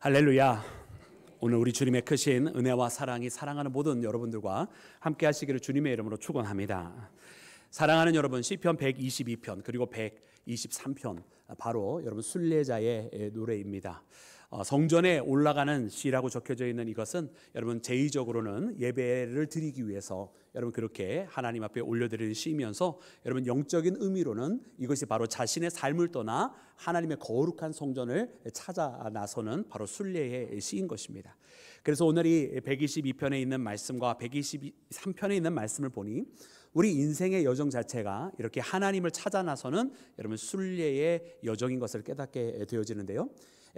할렐루야. 오늘 우리 주님의 크신 은혜와 사랑이 사랑하는 모든 여러분들과 함께 하시기를 주님의 이름으로 축원합니다. 사랑하는 여러분, 시편 122편 그리고 123편 바로 여러분 순례자의 노래입니다. 성전에 올라가는 시라고 적혀져 있는 이것은 여러분 제의적으로는 예배를 드리기 위해서 여러분 그렇게 하나님 앞에 올려드리는 시이면서 여러분 영적인 의미로는 이것이 바로 자신의 삶을 떠나 하나님의 거룩한 성전을 찾아 나서는 바로 순례의 시인 것입니다. 그래서 오늘 이 122편에 있는 말씀과 123편에 있는 말씀을 보니 우리 인생의 여정 자체가 이렇게 하나님을 찾아 나서는 여러분 순례의 여정인 것을 깨닫게 되어지는데요.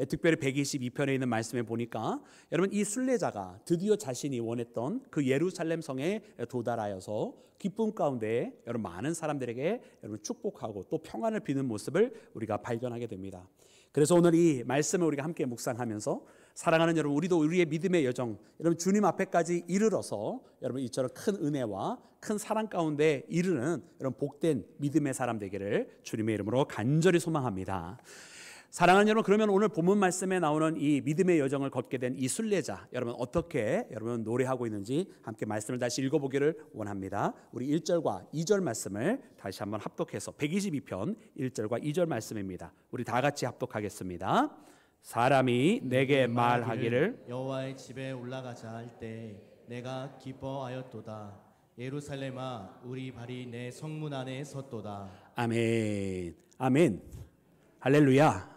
특별히 122편에 있는 말씀에 보니까 여러분 이 순례자가 드디어 자신이 원했던 그 예루살렘 성에 도달하여서 기쁨 가운데 여러분 많은 사람들에게 여러분 축복하고 또 평안을 비는 모습을 우리가 발견하게 됩니다. 그래서 오늘 이 말씀을 우리가 함께 묵상하면서 사랑하는 여러분, 우리도 우리의 믿음의 여정 여러분 주님 앞에까지 이르러서 여러분 이처럼 큰 은혜와 큰 사랑 가운데 이르는 여러분 복된 믿음의 사람 되기를 주님의 이름으로 간절히 소망합니다. 사랑하는 여러분, 그러면 오늘 본문 말씀에 나오는 이 믿음의 여정을 걷게 된 이 순례자 여러분 어떻게 여러분 노래하고 있는지 함께 말씀을 다시 읽어보기를 원합니다. 우리 1절과 2절 말씀을 다시 한번 합독해서 122편 1절과 2절 말씀입니다. 우리 다 같이 합독하겠습니다. 사람이 내게 말하기를 여호와의 집에 올라가자 할 때 내가 기뻐하였도다. 예루살렘아 우리 발이 내 성문 안에 섰도다. 아멘. 아멘. 할렐루야.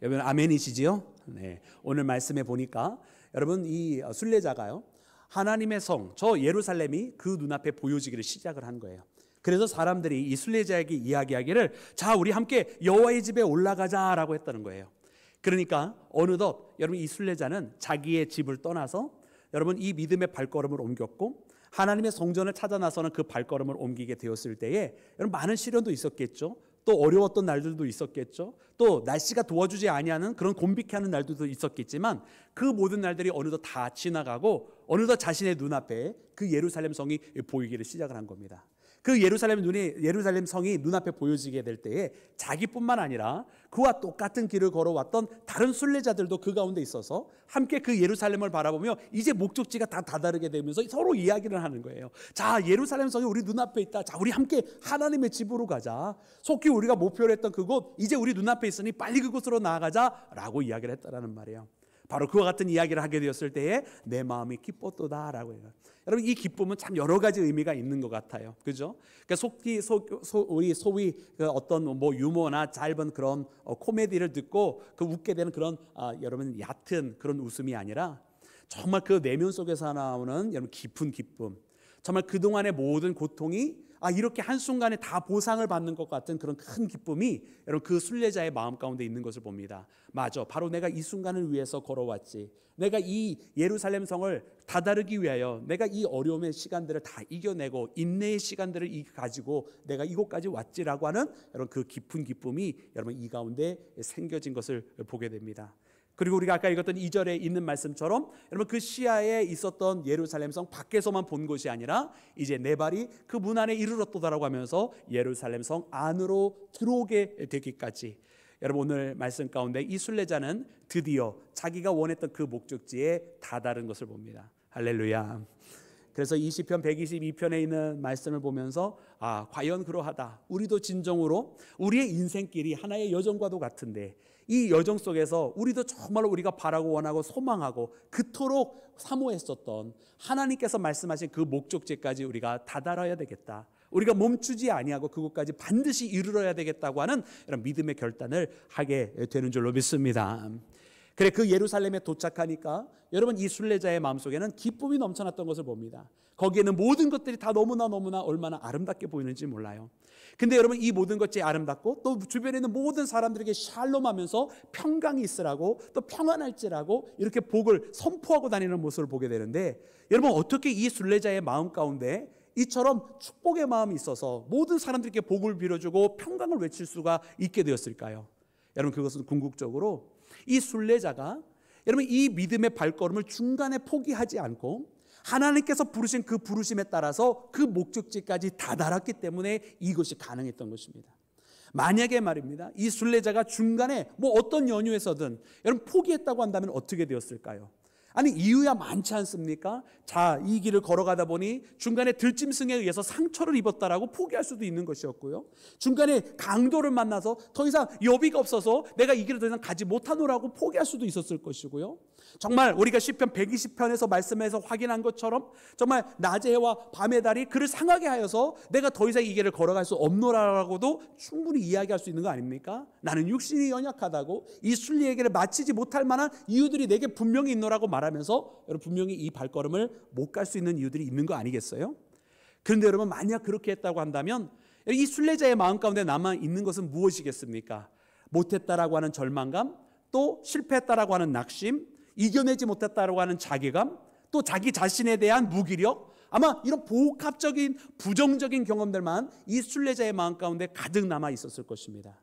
여러분 아멘이시지요? 네. 오늘 말씀에 보니까 여러분 이 순례자가요 하나님의 성 저 예루살렘이 그 눈앞에 보여지기를 시작을 한 거예요. 그래서 사람들이 이 순례자에게 이야기하기를 자 우리 함께 여호와의 집에 올라가자라고 했다는 거예요. 그러니까 어느덧 여러분 이 순례자는 자기의 집을 떠나서 여러분 이 믿음의 발걸음을 옮겼고 하나님의 성전을 찾아 나서는 그 발걸음을 옮기게 되었을 때에 여러분 많은 시련도 있었겠죠. 또 어려웠던 날들도 있었겠죠. 또 날씨가 도와주지 아니하는 그런 곤비케 하는 날들도 있었겠지만 그 모든 날들이 어느덧 다 지나가고 어느덧 자신의 눈앞에 그 예루살렘 성이 보이기를 시작을 한 겁니다. 그 예루살렘 성이 눈앞에 보여지게 될 때에 자기뿐만 아니라 그와 똑같은 길을 걸어왔던 다른 순례자들도 그 가운데 있어서 함께 그 예루살렘을 바라보며 이제 목적지가 다 다다르게 되면서 서로 이야기를 하는 거예요. 자 예루살렘 성이 우리 눈앞에 있다. 자 우리 함께 하나님의 집으로 가자. 속히 우리가 목표로 했던 그곳 이제 우리 눈앞에 있으니 빨리 그곳으로 나아가자라고 이야기를 했다라는 말이에요. 바로 그와 같은 이야기를 하게 되었을 때에 내 마음이 기뻤도다라고 해요. 여러분 이 기쁨은 참 여러 가지 의미가 있는 것 같아요. 그죠? 그러니까 우리 소위 그 어떤 뭐 유머나 짧은 그런 코미디를 듣고 그 웃게 되는 그런 여러분 얕은 그런 웃음이 아니라 정말 그 내면 속에서 나오는 여러분 깊은 기쁨. 정말 그동안의 모든 고통이 이렇게 한순간에 다 보상을 받는 것 같은 그런 큰 기쁨이 여러분 그 순례자의 마음 가운데 있는 것을 봅니다. 맞아, 바로 내가 이 순간을 위해서 걸어왔지. 내가 이 예루살렘 성을 다다르기 위하여 내가 이 어려움의 시간들을 다 이겨내고 인내의 시간들을 가지고 내가 이곳까지 왔지라고 하는 여러분 그 깊은 기쁨이 여러분 이 가운데 생겨진 것을 보게 됩니다. 그리고 우리가 아까 읽었던 2절에 있는 말씀처럼 여러분 그 시야에 있었던 예루살렘 성 밖에서만 본 것이 아니라 이제 내 발이 그 문 안에 이르렀도다라고 하면서 예루살렘 성 안으로 들어오게 되기까지 여러분 오늘 말씀 가운데 이 순례자는 드디어 자기가 원했던 그 목적지에 다다른 것을 봅니다. 할렐루야. 그래서 이 시편 122편에 있는 말씀을 보면서 과연 그러하다. 우리도 진정으로 우리의 인생길이 하나의 여정과도 같은데 이 여정 속에서 우리도 정말로 우리가 바라고 원하고 소망하고 그토록 사모했었던 하나님께서 말씀하신 그 목적지까지 우리가 다다라야 되겠다. 우리가 멈추지 아니하고 그곳까지 반드시 이르러야 되겠다고 하는 이런 믿음의 결단을 하게 되는 줄로 믿습니다. 그래 그 예루살렘에 도착하니까 여러분 이 순례자의 마음속에는 기쁨이 넘쳐났던 것을 봅니다. 거기에는 모든 것들이 다 너무나 얼마나 아름답게 보이는지 몰라요. 근데 여러분 이 모든 것이 아름답고 또 주변에 있는 모든 사람들에게 샬롬하면서 평강이 있으라고 또 평안할지라고 이렇게 복을 선포하고 다니는 모습을 보게 되는데 여러분 어떻게 이 순례자의 마음 가운데 이처럼 축복의 마음이 있어서 모든 사람들에게 복을 빌어주고 평강을 외칠 수가 있게 되었을까요? 여러분 그것은 궁극적으로 이 순례자가 여러분 이 믿음의 발걸음을 중간에 포기하지 않고 하나님께서 부르신 그 부르심에 따라서 그 목적지까지 다다랐기 때문에 이것이 가능했던 것입니다. 만약에 말입니다, 이 순례자가 중간에 뭐 어떤 연유에서든 여러분 포기했다고 한다면 어떻게 되었을까요? 아니, 이유야 많지 않습니까? 자, 이 길을 걸어가다 보니 중간에 들짐승에 의해서 상처를 입었다라고 포기할 수도 있는 것이었고요, 중간에 강도를 만나서 더 이상 여비가 없어서 내가 이 길을 더 이상 가지 못하노라고 포기할 수도 있었을 것이고요, 정말 우리가 시편 120편에서 말씀에서 확인한 것처럼 정말 낮의 해와 밤의 달이 그를 상하게 하여서 내가 더 이상 이 길을 걸어갈 수 없노라라고도 충분히 이야기할 수 있는 거 아닙니까? 나는 육신이 연약하다고 이 순례에게를 마치지 못할 만한 이유들이 내게 분명히 있노라고 말하면서 여러분 분명히 이 발걸음을 못 갈 수 있는 이유들이 있는 거 아니겠어요? 그런데 여러분 만약 그렇게 했다고 한다면 이 순례자의 마음 가운데 남아 있는 것은 무엇이겠습니까? 못했다라고 하는 절망감, 또 실패했다라고 하는 낙심, 이겨내지 못했다라고 하는 자괴감, 또 자기 자신에 대한 무기력, 아마 이런 복합적인 부정적인 경험들만 이 순례자의 마음 가운데 가득 남아 있었을 것입니다.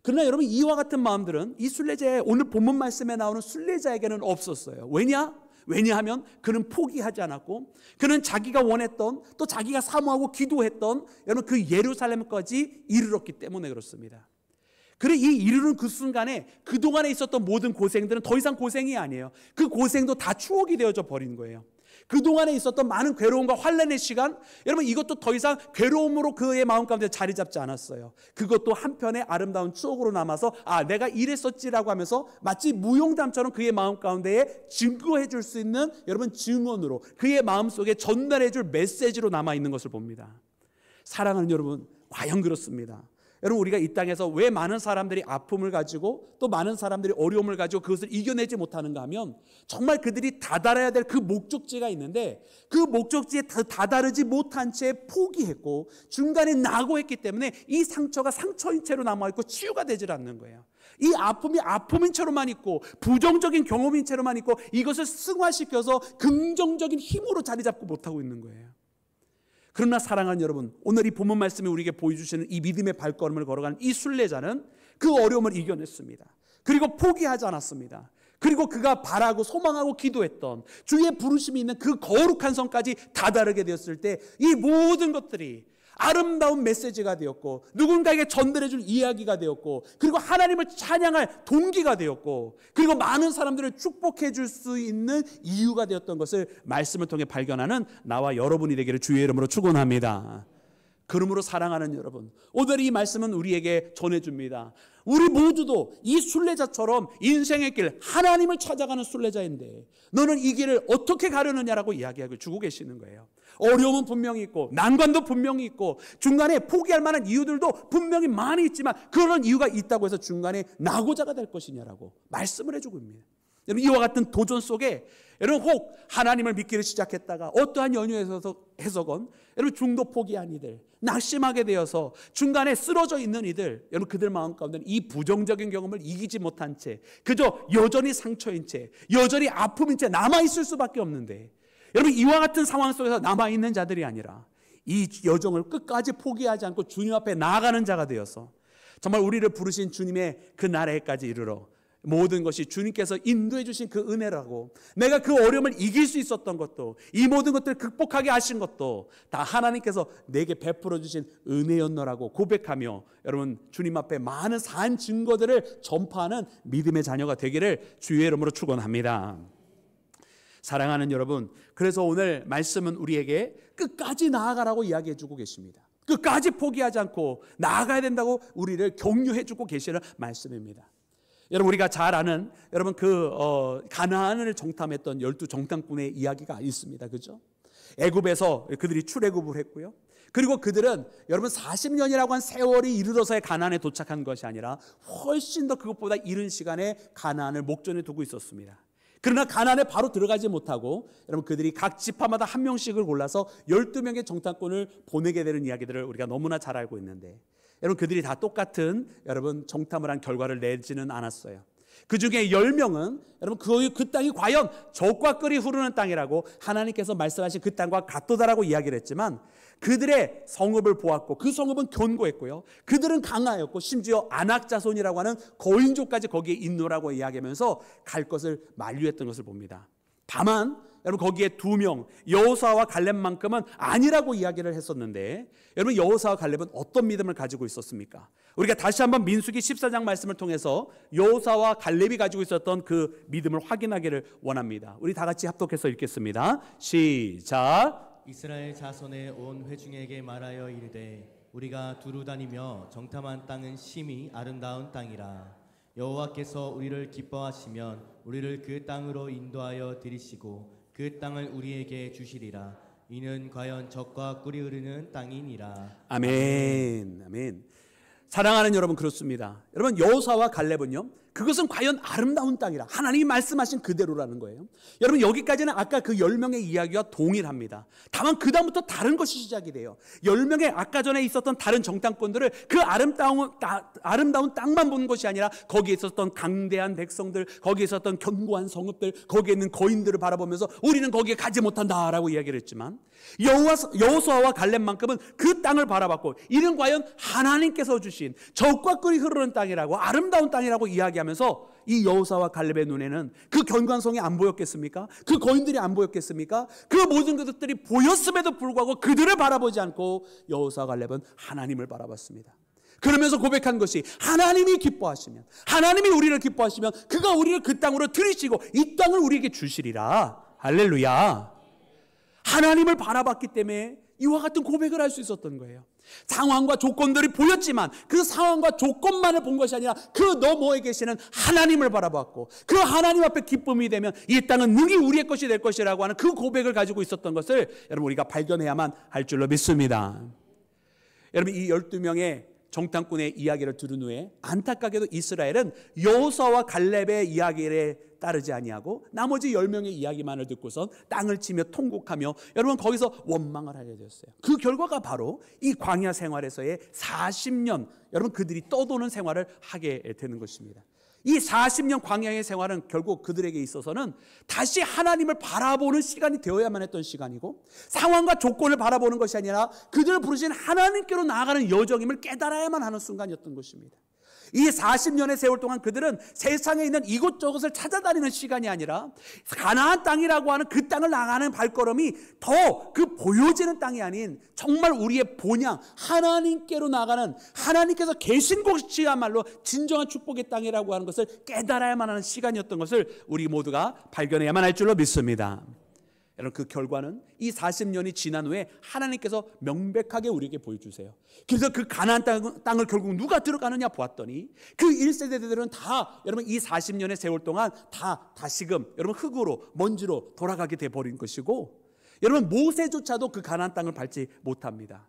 그러나 여러분 이와 같은 마음들은 이 순례자의 오늘 본문 말씀에 나오는 순례자에게는 없었어요. 왜냐하면 그는 포기하지 않았고 그는 자기가 원했던, 또 자기가 사모하고 기도했던 여러분 그 예루살렘까지 이르렀기 때문에 그렇습니다. 그래 이 이르는 그 순간에 그동안에 있었던 모든 고생들은 더 이상 고생이 아니에요. 그 고생도 다 추억이 되어져 버린 거예요. 그동안에 있었던 많은 괴로움과 환난의 시간, 여러분 이것도 더 이상 괴로움으로 그의 마음 가운데 자리 잡지 않았어요. 그것도 한편의 아름다운 추억으로 남아서 내가 이랬었지라고 하면서 마치 무용담처럼 그의 마음 가운데에 증거해 줄 수 있는 여러분 증언으로, 그의 마음속에 전달해 줄 메시지로 남아 있는 것을 봅니다. 사랑하는 여러분, 과연 그렇습니다. 여러분 우리가 이 땅에서 왜 많은 사람들이 아픔을 가지고 또 많은 사람들이 어려움을 가지고 그것을 이겨내지 못하는가 하면 정말 그들이 다다라야 될 그 목적지가 있는데 그 목적지에 다다르지 못한 채 포기했고 중간에 낙오했기 때문에 이 상처가 상처인 채로 남아있고 치유가 되질 않는 거예요. 이 아픔이 아픔인 채로만 있고 부정적인 경험인 채로만 있고 이것을 승화시켜서 긍정적인 힘으로 자리 잡고 못하고 있는 거예요. 그러나 사랑하는 여러분, 오늘 이 본문 말씀이 우리에게 보여주시는 이 믿음의 발걸음을 걸어가는 이 순례자는 그 어려움을 이겨냈습니다. 그리고 포기하지 않았습니다. 그리고 그가 바라고 소망하고 기도했던 주의 부르심이 있는 그 거룩한 성까지 다다르게 되었을 때 이 모든 것들이 아름다운 메시지가 되었고 누군가에게 전달해 줄 이야기가 되었고 그리고 하나님을 찬양할 동기가 되었고 그리고 많은 사람들을 축복해 줄 수 있는 이유가 되었던 것을 말씀을 통해 발견하는 나와 여러분이 되기를 주의 이름으로 축원합니다. 그러므로 사랑하는 여러분, 오늘 이 말씀은 우리에게 전해줍니다. 우리 모두도 이 순례자처럼 인생의 길, 하나님을 찾아가는 순례자인데 너는 이 길을 어떻게 가려느냐라고 이야기하고 주고 계시는 거예요. 어려움은 분명히 있고 난관도 분명히 있고 중간에 포기할 만한 이유들도 분명히 많이 있지만 그런 이유가 있다고 해서 중간에 낙오자가 될 것이냐라고 말씀을 해주고 있습니다. 여러분 이와 같은 도전 속에 여러분 혹 하나님을 믿기를 시작했다가 어떠한 연유에서건 여러분 중도 포기한 이들, 낙심하게 되어서 중간에 쓰러져 있는 이들, 여러분 그들 마음 가운데는 이 부정적인 경험을 이기지 못한 채 그저 여전히 상처인 채 여전히 아픔인 채 남아있을 수밖에 없는데 여러분 이와 같은 상황 속에서 남아있는 자들이 아니라 이 여정을 끝까지 포기하지 않고 주님 앞에 나아가는 자가 되어서 정말 우리를 부르신 주님의 그 나라에까지 이르러 모든 것이 주님께서 인도해 주신 그 은혜라고 내가 그 어려움을 이길 수 있었던 것도 이 모든 것들을 극복하게 하신 것도 다 하나님께서 내게 베풀어 주신 은혜였노라고 고백하며 여러분 주님 앞에 많은 산 증거들을 전파하는 믿음의 자녀가 되기를 주의 이름으로 축원합니다. 사랑하는 여러분, 그래서 오늘 말씀은 우리에게 끝까지 나아가라고 이야기해 주고 계십니다. 끝까지 포기하지 않고 나아가야 된다고 우리를 격려해 주고 계시는 말씀입니다. 여러분 우리가 잘 아는 여러분 가나안을 정탐했던 12 정탐꾼의 이야기가 있습니다. 그죠? 애굽에서 그들이 출애굽을 했고요. 그리고 그들은 여러분 40년이라고 한 세월이 이르러서야 가나안에 도착한 것이 아니라 훨씬 더 그것보다 이른 시간에 가나안을 목전에 두고 있었습니다. 그러나 가나안에 바로 들어가지 못하고 여러분 그들이 각 지파마다 한 명씩을 골라서 12명의 정탐꾼을 보내게 되는 이야기들을 우리가 너무나 잘 알고 있는데 여러분 그들이 다 똑같은 여러분 정탐을 한 결과를 내지는 않았어요. 그 중에 10명은 여러분 그 땅이 과연 젖과 꿀이 흐르는 땅이라고 하나님께서 말씀하신 그 땅과 같도다라고 이야기를 했지만 그들의 성읍을 보았고 그 성읍은 견고했고요. 그들은 강하였고 심지어 아낙 자손이라고 하는 거인족까지 거기에 있노라고 이야기하면서 갈 것을 만류했던 것을 봅니다. 다만 여러분 거기에 2명 여호수아와 갈렙만큼은 아니라고 이야기를 했었는데, 여러분 여호수아와 갈렙은 어떤 믿음을 가지고 있었습니까? 우리가 다시 한번 민수기 14장 말씀을 통해서 여호수아와 갈렙이 가지고 있었던 그 믿음을 확인하기를 원합니다. 우리 다 같이 합독해서 읽겠습니다. 시작. 이스라엘 자손의 온 회중에게 말하여 이르되 우리가 두루 다니며 정탐한 땅은 심히 아름다운 땅이라. 여호와께서 우리를 기뻐하시면 우리를 그 땅으로 인도하여 들이시고 그 땅을 우리에게 주시리라. 이는 과연 젖과 꿀이 흐르는 땅이니라. 아멘. 아멘. 사랑하는 여러분, 그렇습니다. 여러분 여호수아와 갈렙은요, 그것은 과연 아름다운 땅이라 하나님이 말씀하신 그대로라는 거예요. 여러분 여기까지는 아까 그 10명의 이야기와 동일합니다. 다만 그 다음부터 다른 것이 시작이 돼요. 10명의 아까 전에 있었던 다른 정탐꾼들을 그 아름다운 땅만 보는 것이 아니라 거기에 있었던 강대한 백성들, 거기에 있었던 견고한 성읍들, 거기에 있는 거인들을 바라보면서 우리는 거기에 가지 못한다라고 이야기를 했지만, 여호수아와 갈렙만큼은 그 땅을 바라봤고 이는 과연 하나님께서 주신 젖과 꿀이 흐르는 땅이라고, 아름다운 땅이라고 이야기하면서 이 여호수아와 갈렙의 눈에는 그 견고성이 안 보였겠습니까? 그 거인들이 안 보였겠습니까? 그 모든 것들이 보였음에도 불구하고 그들을 바라보지 않고 여호수아와 갈렙은 하나님을 바라봤습니다. 그러면서 고백한 것이, 하나님이 기뻐하시면, 하나님이 우리를 기뻐하시면 그가 우리를 그 땅으로 들이시고 이 땅을 우리에게 주시리라. 할렐루야. 하나님을 바라봤기 때문에 이와 같은 고백을 할 수 있었던 거예요. 상황과 조건들이 보였지만 그 상황과 조건만을 본 것이 아니라 그 너머에 계시는 하나님을 바라봤고, 그 하나님 앞에 기쁨이 되면 이 땅은 능히 우리의 것이 될 것이라고 하는 그 고백을 가지고 있었던 것을 여러분 우리가 발견해야만 할 줄로 믿습니다. 여러분 이 12명의 정탐꾼의 이야기를 들은 후에 안타깝게도 이스라엘은 여호수아와 갈렙의 이야기를 따르지 아니하고 나머지 10명의 이야기만을 듣고선 땅을 치며 통곡하며 여러분 거기서 원망을 하게 되었어요. 그 결과가 바로 이 광야 생활에서의 40년 여러분 그들이 떠도는 생활을 하게 되는 것입니다. 이 40년 광야의 생활은 결국 그들에게 있어서는 다시 하나님을 바라보는 시간이 되어야만 했던 시간이고, 상황과 조건을 바라보는 것이 아니라 그들을 부르신 하나님께로 나아가는 여정임을 깨달아야만 하는 순간이었던 것입니다. 이 40년의 세월 동안 그들은 세상에 있는 이곳저곳을 찾아다니는 시간이 아니라 가나안 땅이라고 하는 그 땅을 나가는 발걸음이 더 그 보여지는 땅이 아닌 정말 우리의 본향 하나님께로 나가는, 하나님께서 계신 곳이야말로 진정한 축복의 땅이라고 하는 것을 깨달아야만 하는 시간이었던 것을 우리 모두가 발견해야만 할 줄로 믿습니다. 여러분 그 결과는 이 40년이 지난 후에 하나님께서 명백하게 우리에게 보여주세요. 그래서 그 가나안 땅을 결국 누가 들어가느냐 보았더니 그 1세대들은 다 여러분 이 40년의 세월 동안 다 다시금 여러분 흙으로 먼지로 돌아가게 돼버린 것이고, 여러분 모세조차도 그 가나안 땅을 밟지 못합니다.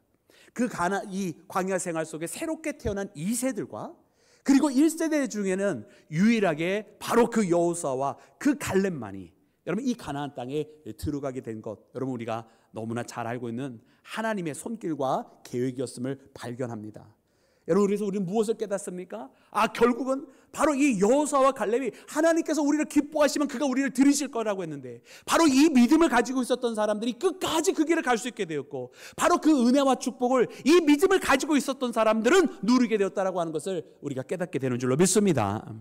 이 광야 생활 속에 새롭게 태어난 2세들과 그리고 1세대 중에는 유일하게 바로 그 여호수아와 그 갈렙만이 여러분 이 가나안 땅에 들어가게 된 것, 여러분 우리가 너무나 잘 알고 있는 하나님의 손길과 계획이었음을 발견합니다. 여러분 그래서 우리는 무엇을 깨닫습니까? 결국은 바로 이 여호수아와 갈렙이 하나님께서 우리를 기뻐하시면 그가 우리를 들이실 거라고 했는데, 바로 이 믿음을 가지고 있었던 사람들이 끝까지 그 길을 갈 수 있게 되었고, 바로 그 은혜와 축복을 이 믿음을 가지고 있었던 사람들은 누리게 되었다라고 하는 것을 우리가 깨닫게 되는 줄로 믿습니다.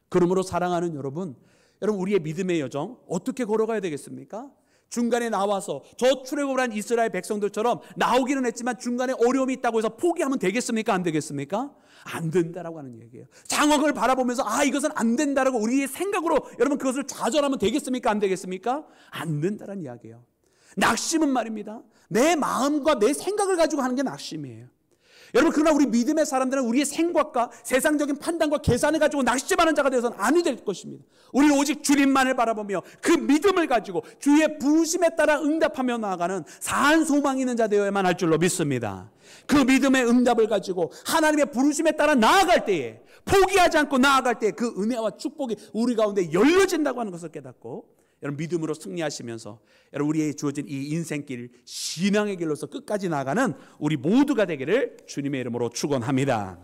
그러므로 사랑하는 여러분 우리의 믿음의 여정 어떻게 걸어가야 되겠습니까? 중간에 나와서 저 출애굽을 한 이스라엘 백성들처럼 나오기는 했지만 중간에 어려움이 있다고 해서 포기하면 되겠습니까? 안 되겠습니까? 안 된다라고 하는 얘기예요. 상황을 바라보면서 이것은 안 된다라고 우리의 생각으로 여러분 그것을 좌절하면 되겠습니까? 안 되겠습니까? 안 된다라는 이야기예요. 낙심은 말입니다, 내 마음과 내 생각을 가지고 하는 게 낙심이에요. 여러분 그러나 우리 믿음의 사람들은 우리의 생각과 세상적인 판단과 계산을 가지고 낙심하는 자가 되어서는 아니 될 것입니다. 우리는 오직 주님만을 바라보며 그 믿음을 가지고 주의 부르심에 따라 응답하며 나아가는 사한 소망이 있는 자 되어야만 할 줄로 믿습니다. 그 믿음의 응답을 가지고 하나님의 부르심에 따라 나아갈 때에, 포기하지 않고 나아갈 때에 그 은혜와 축복이 우리 가운데 열려진다고 하는 것을 깨닫고 여러분 믿음으로 승리하시면서 여러분 우리에게 주어진 이 인생길, 신앙의 길로서 끝까지 나아가는 우리 모두가 되기를 주님의 이름으로 축원합니다.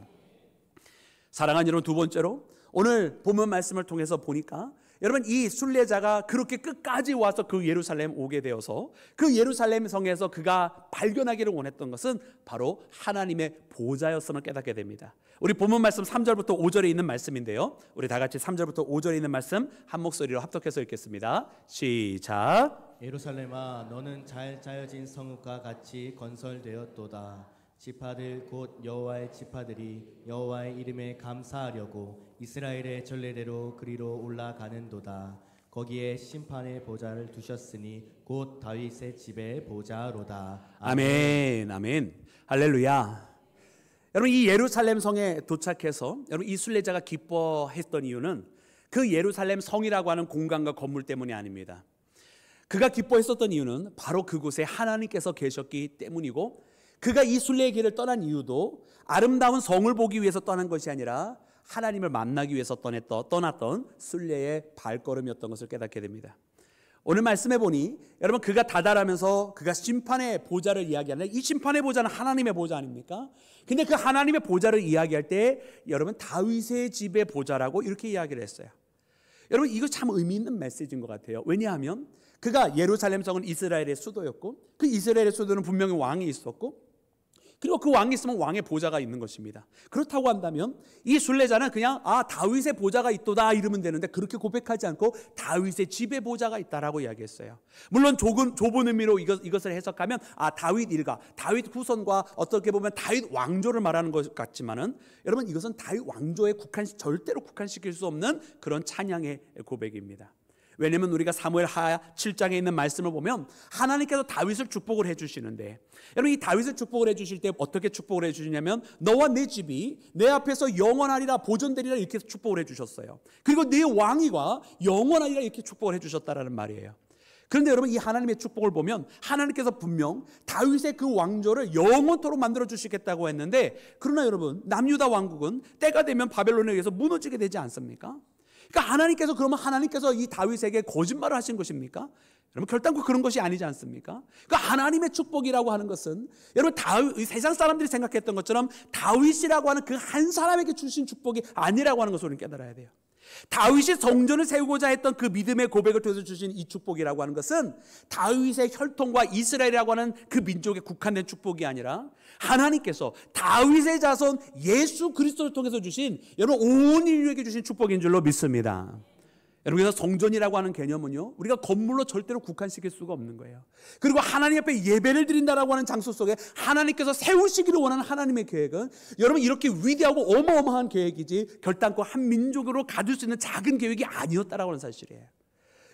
사랑하는 여러분, 두 번째로 오늘 본문 말씀을 통해서 보니까 여러분 이 순례자가 그렇게 끝까지 와서 그 예루살렘 오게 되어서 그 예루살렘 성에서 그가 발견하기를 원했던 것은 바로 하나님의 보좌였음을 깨닫게 됩니다. 우리 본문 말씀 3절부터 5절에 있는 말씀인데요, 우리 다 같이 3절부터 5절에 있는 말씀 한 목소리로 합독해서 읽겠습니다. 시작. 예루살렘아, 너는 잘 짜여진 성읍과 같이 건설되었도다. 지파들 곧 여호와의 지파들이 여호와의 이름에 감사하려고 이스라엘의 전례대로 그리로 올라가는도다. 거기에 심판의 보좌를 두셨으니 곧 다윗의 집의 보좌로다. 아멘. 아멘. 할렐루야. 여러분 이 예루살렘 성에 도착해서 여러분 이 순례자가 기뻐했던 이유는 그 예루살렘 성이라고 하는 공간과 건물 때문이 아닙니다. 그가 기뻐했었던 이유는 바로 그곳에 하나님께서 계셨기 때문이고, 그가 이 순례의 길을 떠난 이유도 아름다운 성을 보기 위해서 떠난 것이 아니라 하나님을 만나기 위해서 떠났던 순례의 발걸음이었던 것을 깨닫게 됩니다. 오늘 말씀해 보니 여러분 그가 다달하면서 그가 심판의 보좌를 이야기하는데, 이 심판의 보좌는 하나님의 보좌 아닙니까? 근데 그 하나님의 보좌를 이야기할 때 여러분 다윗의 집의 보좌라고 이렇게 이야기를 했어요. 여러분 이거 참 의미 있는 메시지인 것 같아요. 왜냐하면 그가 예루살렘 성은 이스라엘의 수도였고, 그 이스라엘의 수도는 분명히 왕이 있었고, 그리고 그 왕이 있으면 왕의 보좌가 있는 것입니다. 그렇다고 한다면 이 순례자는 그냥 다윗의 보좌가 있도다 이러면 되는데, 그렇게 고백하지 않고 다윗의 집의 보좌가 있다라고 이야기했어요. 물론 좁은 의미로 이것을 해석하면 다윗 일가, 다윗 후손과 어떻게 보면 다윗 왕조를 말하는 것 같지만은 여러분 이것은 다윗 왕조에 절대로 국한시킬 수 없는 그런 찬양의 고백입니다. 왜냐하면 우리가 사무엘하 7장에 있는 말씀을 보면 하나님께서 다윗을 축복을 해주시는데, 여러분 이 다윗을 축복을 해주실 때 어떻게 축복을 해주시냐면 너와 내 집이 내 앞에서 영원하리라 보존되리라 이렇게 축복을 해주셨어요. 그리고 네 왕위가 영원하리라 이렇게 축복을 해주셨다라는 말이에요. 그런데 여러분 이 하나님의 축복을 보면 하나님께서 분명 다윗의 그 왕조를 영원토록 만들어 주시겠다고 했는데, 그러나 여러분 남유다 왕국은 때가 되면 바벨론에 의해서 무너지게 되지 않습니까? 그러니까 하나님께서 이 다윗에게 거짓말을 하신 것입니까? 여러분 결단코 그런 것이 아니지 않습니까? 그러니까 하나님의 축복이라고 하는 것은 여러분 세상 사람들이 생각했던 것처럼 다윗이라고 하는 그 한 사람에게 주신 축복이 아니라고 하는 것을 우리는 깨달아야 돼요. 다윗이 성전을 세우고자 했던 그 믿음의 고백을 통해서 주신 이 축복이라고 하는 것은 다윗의 혈통과 이스라엘이라고 하는 그 민족에 국한된 축복이 아니라 하나님께서 다윗의 자손 예수 그리스도를 통해서 주신 여러분 온 인류에게 주신 축복인 줄로 믿습니다. 여러분 그래서 성전이라고 하는 개념은요 우리가 건물로 절대로 국한시킬 수가 없는 거예요. 그리고 하나님 앞에 예배를 드린다라고 하는 장소 속에 하나님께서 세우시기를 원하는 하나님의 계획은 여러분 이렇게 위대하고 어마어마한 계획이지 결단코 한 민족으로 가둘 수 있는 작은 계획이 아니었다라고 하는 사실이에요.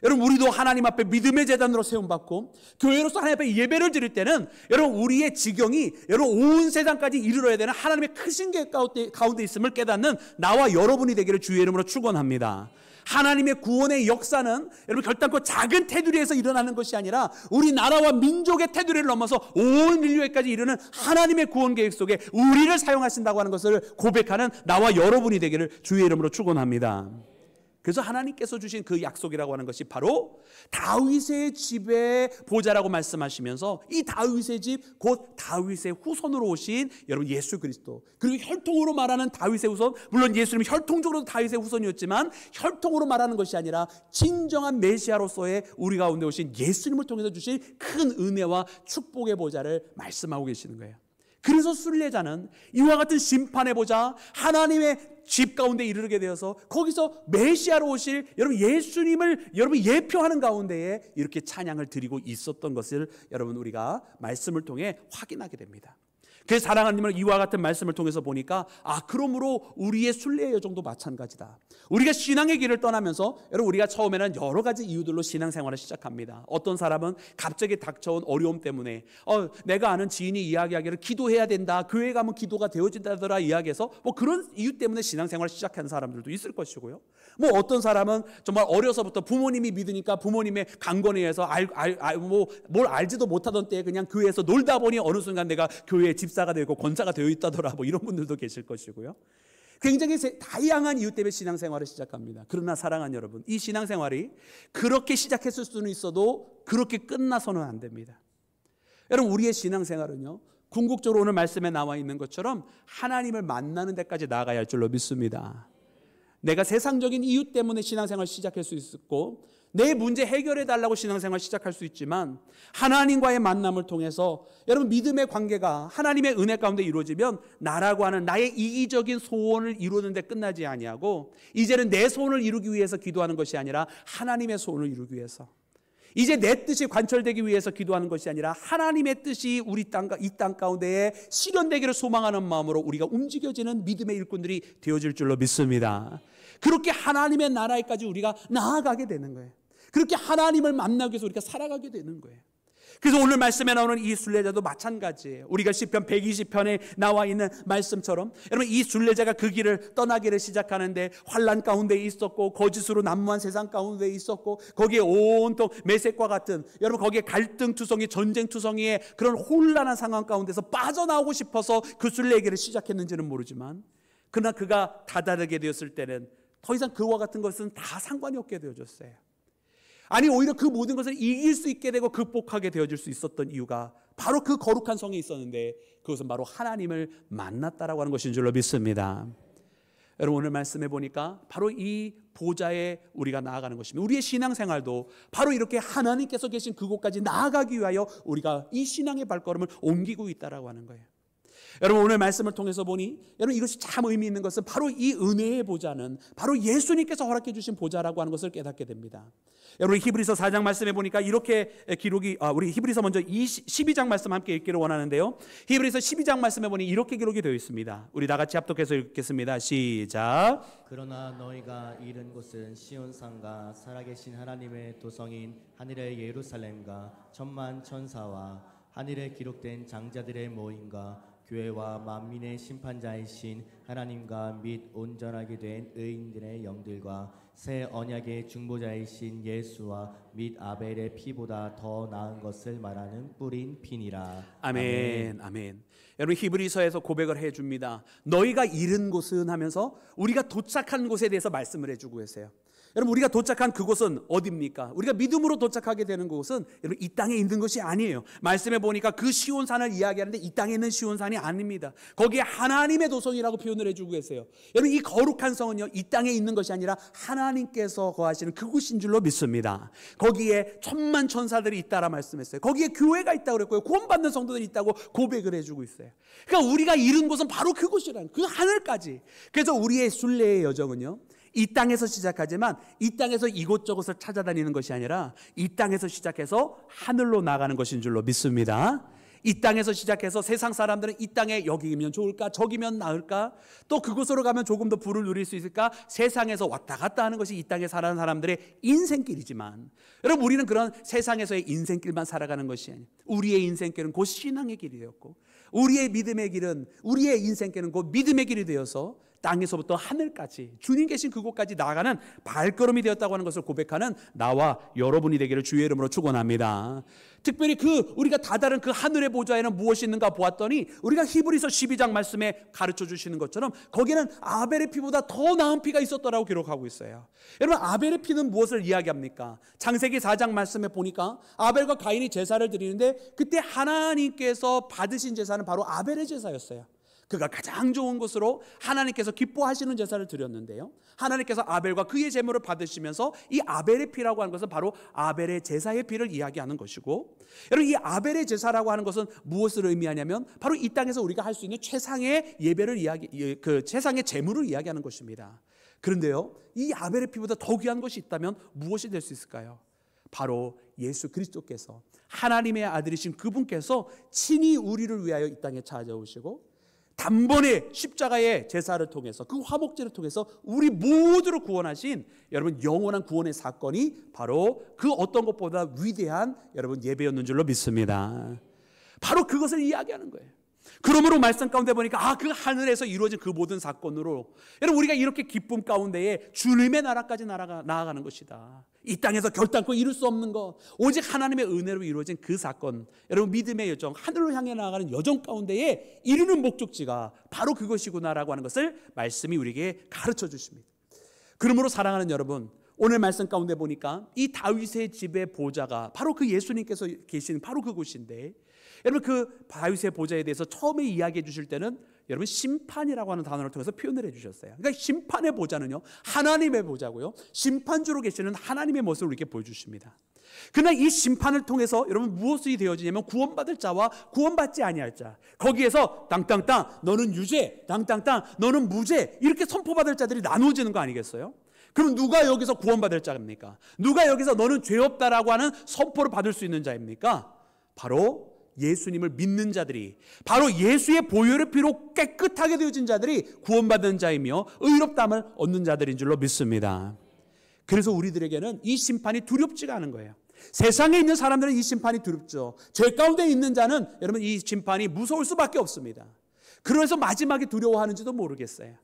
여러분 우리도 하나님 앞에 믿음의 제단으로 세움받고 교회로서 하나님 앞에 예배를 드릴 때는 여러분 우리의 지경이 여러분 온 세상까지 이르러야 되는 하나님의 크신 계획 가운데 있음을 깨닫는 나와 여러분이 되기를 주의 이름으로 축원합니다. 하나님의 구원의 역사는 여러분 결단코 작은 테두리에서 일어나는 것이 아니라 우리나라와 민족의 테두리를 넘어서 온 인류에까지 이르는 하나님의 구원 계획 속에 우리를 사용하신다고 하는 것을 고백하는 나와 여러분이 되기를 주의 이름으로 축원합니다. 그래서 하나님께서 주신 그 약속이라고 하는 것이 바로 다윗의 집의 보좌라고 말씀하시면서 이 다윗의 집 곧 다윗의 후손으로 오신 여러분 예수 그리스도, 그리고 혈통으로 말하는 다윗의 후손, 물론 예수님은 혈통적으로도 다윗의 후손이었지만 혈통으로 말하는 것이 아니라 진정한 메시아로서의 우리 가운데 오신 예수님을 통해서 주신 큰 은혜와 축복의 보좌를 말씀하고 계시는 거예요. 그래서 순례자는 이와 같은 심판의 보좌 하나님의 집 가운데 이르게 되어서 거기서 메시아로 오실 여러분 예수님을 여러분 예표하는 가운데에 이렇게 찬양을 드리고 있었던 것을 여러분 우리가 말씀을 통해 확인하게 됩니다. 그 사랑하는 님을 이와 같은 말씀을 통해서 보니까 그러므로 우리의 순례의 여정도 마찬가지다. 우리가 신앙의 길을 떠나면서 여러분 우리가 처음에는 여러 가지 이유들로 신앙생활을 시작합니다. 어떤 사람은 갑자기 닥쳐온 어려움 때문에 내가 아는 지인이 이야기하기를 기도해야 된다, 교회 가면 기도가 되어진다더라 이야기해서 그런 이유 때문에 신앙생활을 시작한 사람들도 있을 것이고요. 어떤 사람은 정말 어려서부터 부모님이 믿으니까 부모님의 강권에 의해서 뭘 알지도 못하던 때에 그냥 교회에서 놀다 보니 어느 순간 내가 교회에 집사가 되고 권사가 되어 있다더라 이런 분들도 계실 것이고요. 굉장히 다양한 이유 때문에 신앙생활을 시작합니다. 그러나 사랑하는 여러분, 이 신앙생활이 그렇게 시작했을 수는 있어도 그렇게 끝나서는 안 됩니다. 여러분 우리의 신앙생활은요 궁극적으로 오늘 말씀에 나와 있는 것처럼 하나님을 만나는 데까지 나아가야 할 줄로 믿습니다. 내가 세상적인 이유 때문에 신앙생활 시작할 수 있었고 내 문제 해결해 달라고 신앙생활 시작할 수 있지만 하나님과의 만남을 통해서 여러분 믿음의 관계가 하나님의 은혜 가운데 이루어지면 나라고 하는 나의 이기적인 소원을 이루는 데 끝나지 아니하고 이제는 내 소원을 이루기 위해서 기도하는 것이 아니라 하나님의 소원을 이루기 위해서, 이제 내 뜻이 관철되기 위해서 기도하는 것이 아니라 하나님의 뜻이 우리 이 땅 가운데에 실현되기를 소망하는 마음으로 우리가 움직여지는 믿음의 일꾼들이 되어질 줄로 믿습니다. 그렇게 하나님의 나라에까지 우리가 나아가게 되는 거예요. 그렇게 하나님을 만나기 위해서 우리가 살아가게 되는 거예요. 그래서 오늘 말씀에 나오는 이 순례자도 마찬가지예요. 우리가 시편 120편에 나와 있는 말씀처럼 여러분 이 순례자가 그 길을 떠나기를 시작하는데 환난 가운데 있었고 거짓으로 난무한 세상 가운데 있었고 거기에 온통 메색과 같은 여러분 거기에 갈등투성이 전쟁투성이의 그런 혼란한 상황 가운데서 빠져나오고 싶어서 그 순례길을 시작했는지는 모르지만 그러나 그가 다다르게 되었을 때는 더 이상 그와 같은 것은 다 상관이 없게 되어졌어요. 아니 오히려 그 모든 것을 이길 수 있게 되고 극복하게 되어질 수 있었던 이유가 바로 그 거룩한 성에 있었는데 그것은 바로 하나님을 만났다라고 하는 것인 줄로 믿습니다. 여러분 오늘 말씀해 보니까 바로 이 보좌에 우리가 나아가는 것입니다. 우리의 신앙생활도 바로 이렇게 하나님께서 계신 그곳까지 나아가기 위하여 우리가 이 신앙의 발걸음을 옮기고 있다라고 하는 거예요. 여러분 오늘 말씀을 통해서 보니 여러분 이것이 참 의미 있는 것은 바로 이 은혜의 보좌는 바로 예수님께서 허락해 주신 보좌라고 하는 것을 깨닫게 됩니다. 여러분 히브리서 4장 말씀해 보니까 이렇게 기록이 우리 히브리서 먼저 12장 말씀 함께 읽기를 원하는데요. 히브리서 12장 말씀해 보니 이렇게 기록이 되어 있습니다. 우리 다 같이 합독해서 읽겠습니다. 시작. 그러나 너희가 이른 곳은 시온산과 살아계신 하나님의 도성인 하늘의 예루살렘과 천만 천사와 하늘에 기록된 장자들의 모임과 교회와 만민의 심판자이신 하나님과 및 온전하게 된 의인들의 영들과 새 언약의 중보자이신 예수와 및 아벨의 피보다 더 나은 것을 말하는 뿌린 피니라. 아멘. 아멘. 여러분 히브리서에서 고백을 해줍니다. 너희가 이른 곳은 하면서 우리가 도착한 곳에 대해서 말씀을 해주고 계세요. 여러분 우리가 도착한 그곳은 어디입니까? 우리가 믿음으로 도착하게 되는 곳은 여러분 이 땅에 있는 것이 아니에요. 말씀해 보니까 그 시온산을 이야기하는데 이 땅에 있는 시온산이 아닙니다. 거기에 하나님의 도성이라고 표현을 해주고 계세요. 여러분 이 거룩한 성은요 이 땅에 있는 것이 아니라 하나님께서 거하시는 그곳인 줄로 믿습니다. 거기에 천만 천사들이 있다라 말씀했어요. 거기에 교회가 있다고 그랬고요. 구원받는 성도들이 있다고 고백을 해주고 있어요. 그러니까 우리가 이룬 곳은 바로 그곳이라는 그 하늘까지. 그래서 우리의 순례의 여정은요 이 땅에서 시작하지만 이 땅에서 이곳저곳을 찾아다니는 것이 아니라 이 땅에서 시작해서 하늘로 나가는 것인 줄로 믿습니다. 이 땅에서 시작해서 세상 사람들은 이 땅에 여기면 좋을까 저기면 나을까 또 그곳으로 가면 조금 더 부를 누릴 수 있을까 세상에서 왔다 갔다 하는 것이 이 땅에 사는 사람들의 인생길이지만 여러분 우리는 그런 세상에서의 인생길만 살아가는 것이 아니에요. 우리의 인생길은 곧 신앙의 길이 되었고 우리의 믿음의 길은 우리의 인생길은 곧 믿음의 길이 되어서 땅에서부터 하늘까지 주님 계신 그곳까지 나아가는 발걸음이 되었다고 하는 것을 고백하는 나와 여러분이 되기를 주의 이름으로 축원합니다. 특별히 우리가 다다른 그 하늘의 보좌에는 무엇이 있는가 보았더니 우리가 히브리서 12장 말씀에 가르쳐 주시는 것처럼 거기는 아벨의 피보다 더 나은 피가 있었더라고 기록하고 있어요. 여러분 아벨의 피는 무엇을 이야기합니까? 창세기 4장 말씀에 보니까 아벨과 가인이 제사를 드리는데 그때 하나님께서 받으신 제사는 바로 아벨의 제사였어요. 그가 가장 좋은 것으로 하나님께서 기뻐하시는 제사를 드렸는데요. 하나님께서 아벨과 그의 제물을 받으시면서 이 아벨의 피라고 하는 것은 바로 아벨의 제사의 피를 이야기하는 것이고 여러분 이 아벨의 제사라고 하는 것은 무엇을 의미하냐면 바로 이 땅에서 우리가 할 수 있는 최상의 예배를 최상의 제물을 이야기하는 것입니다. 그런데요 이 아벨의 피보다 더 귀한 것이 있다면 무엇이 될 수 있을까요? 바로 예수 그리스도께서 하나님의 아들이신 그분께서 친히 우리를 위하여 이 땅에 찾아오시고 단번에 십자가의 제사를 통해서 그 화목제를 통해서 우리 모두를 구원하신 여러분 영원한 구원의 사건이 바로 그 어떤 것보다 위대한 여러분 예배였는 줄로 믿습니다. 바로 그것을 이야기하는 거예요. 그러므로 말씀 가운데 보니까 그 하늘에서 이루어진 그 모든 사건으로 여러분 우리가 이렇게 기쁨 가운데에 주님의 나라까지 나아가는 것이다. 이 땅에서 결단코 이룰 수 없는 것 오직 하나님의 은혜로 이루어진 그 사건 여러분 믿음의 여정 하늘로 향해 나아가는 여정 가운데에 이루는 목적지가 바로 그것이구나라고 하는 것을 말씀이 우리에게 가르쳐 주십니다. 그러므로 사랑하는 여러분 오늘 말씀 가운데 보니까 이 다윗의 집의 보좌가 바로 그 예수님께서 계신 바로 그곳인데 여러분 그 다윗의 보좌에 대해서 처음에 이야기해 주실 때는 여러분 심판이라고 하는 단어를 통해서 표현을 해주셨어요. 그러니까 심판의 보좌는요, 하나님의 보좌고요, 심판주로 계시는 하나님의 모습을 이렇게 보여주십니다. 그러나 이 심판을 통해서 여러분 무엇이 되어지냐면 구원받을 자와 구원받지 아니할 자, 거기에서 땅땅땅 너는 유죄, 땅땅땅 너는 무죄, 이렇게 선포받을 자들이 나누어지는 거 아니겠어요? 그럼 누가 여기서 구원받을 자입니까? 누가 여기서 너는 죄 없다라고 하는 선포를 받을 수 있는 자입니까? 바로 예수님을 믿는 자들이, 바로 예수의 보혈의 피로 깨끗하게 되어진 자들이 구원받는 자이며 의롭다함을 얻는 자들인 줄로 믿습니다. 그래서 우리들에게는 이 심판이 두렵지가 않은 거예요. 세상에 있는 사람들은 이 심판이 두렵죠. 죄 가운데 있는 자는 여러분 이 심판이 무서울 수밖에 없습니다. 그래서 마지막에 두려워하는지도 모르겠어요.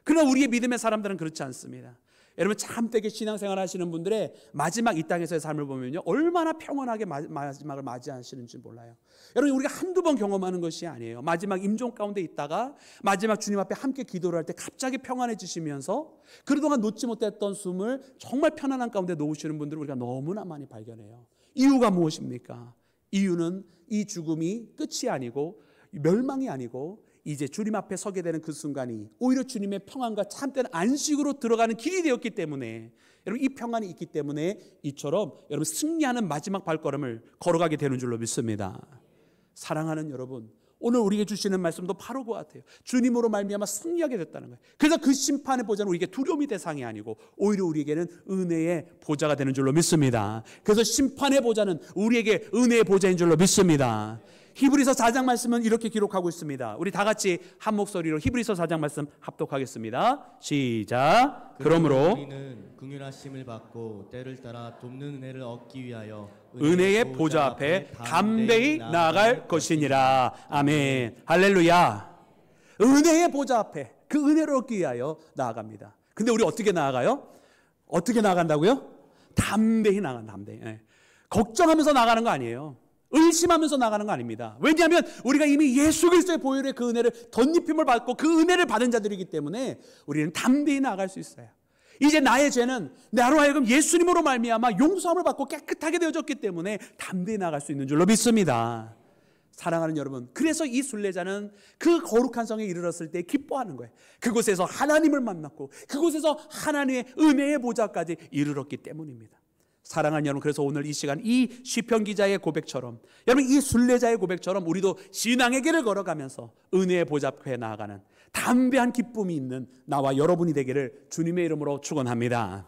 그러나 우리의 믿음의 사람들은 그렇지 않습니다. 여러분 참되게 신앙생활 하시는 분들의 마지막 이 땅에서의 삶을 보면요, 얼마나 평안하게 마지막을 맞이하시는지 몰라요. 여러분 우리가 한두 번 경험하는 것이 아니에요. 마지막 임종 가운데 있다가 마지막 주님 앞에 함께 기도를 할 때 갑자기 평안해지시면서 그동안 놓지 못했던 숨을 정말 편안한 가운데 놓으시는 분들을 우리가 너무나 많이 발견해요. 이유가 무엇입니까? 이유는 이 죽음이 끝이 아니고 멸망이 아니고 이제 주님 앞에 서게 되는 그 순간이 오히려 주님의 평안과 참된 안식으로 들어가는 길이 되었기 때문에, 여러분 이 평안이 있기 때문에 이처럼 여러분 승리하는 마지막 발걸음을 걸어가게 되는 줄로 믿습니다. 사랑하는 여러분, 오늘 우리에게 주시는 말씀도 바로 그 같아요. 주님으로 말미암아 승리하게 됐다는 거예요. 그래서 그 심판의 보좌는 우리에게 두려움의 대상이 아니고 오히려 우리에게는 은혜의 보좌가 되는 줄로 믿습니다. 그래서 심판의 보좌는 우리에게 은혜의 보좌인 줄로 믿습니다. 히브리서 4장 말씀은 이렇게 기록하고 있습니다. 우리 다 같이 한 목소리로 히브리서 4장 말씀 합독하겠습니다. 시작. 그러므로 우리는 긍휼하심을 받고 때를 따라 돕는 은혜를 얻기 위하여 은혜의 보좌 앞에 담대히 나아갈 것이니라. 아멘. 할렐루야. 은혜의 보좌 앞에 그 은혜를 얻기 위하여 나아갑니다. 근데 우리 어떻게 나아가요? 어떻게 나아간다고요? 담대히 나아간다. 담대히. 걱정하면서 나가는 거 아니에요. 의심하면서 나가는 거 아닙니다. 왜냐하면 우리가 이미 예수 그리스도의 보혈의 그 은혜를 덧입힘을 받고 그 은혜를 받은 자들이기 때문에 우리는 담대히 나아갈 수 있어요. 이제 나의 죄는 나로 하여금 예수님으로 말미암아 용서함을 받고 깨끗하게 되어졌기 때문에 담대히 나아갈 수 있는 줄로 믿습니다. 사랑하는 여러분, 그래서 이 순례자는 그 거룩한 성에 이르렀을 때 기뻐하는 거예요. 그곳에서 하나님을 만났고 그곳에서 하나님의 은혜의 보좌까지 이르렀기 때문입니다. 사랑하는 여러분, 그래서 오늘 이 시간 이 시편 기자의 고백처럼, 여러분 이 순례자의 고백처럼 우리도 신앙의 길을 걸어가면서 은혜의 보좌 앞에 나아가는 담대한 기쁨이 있는 나와 여러분이 되기를 주님의 이름으로 축원합니다.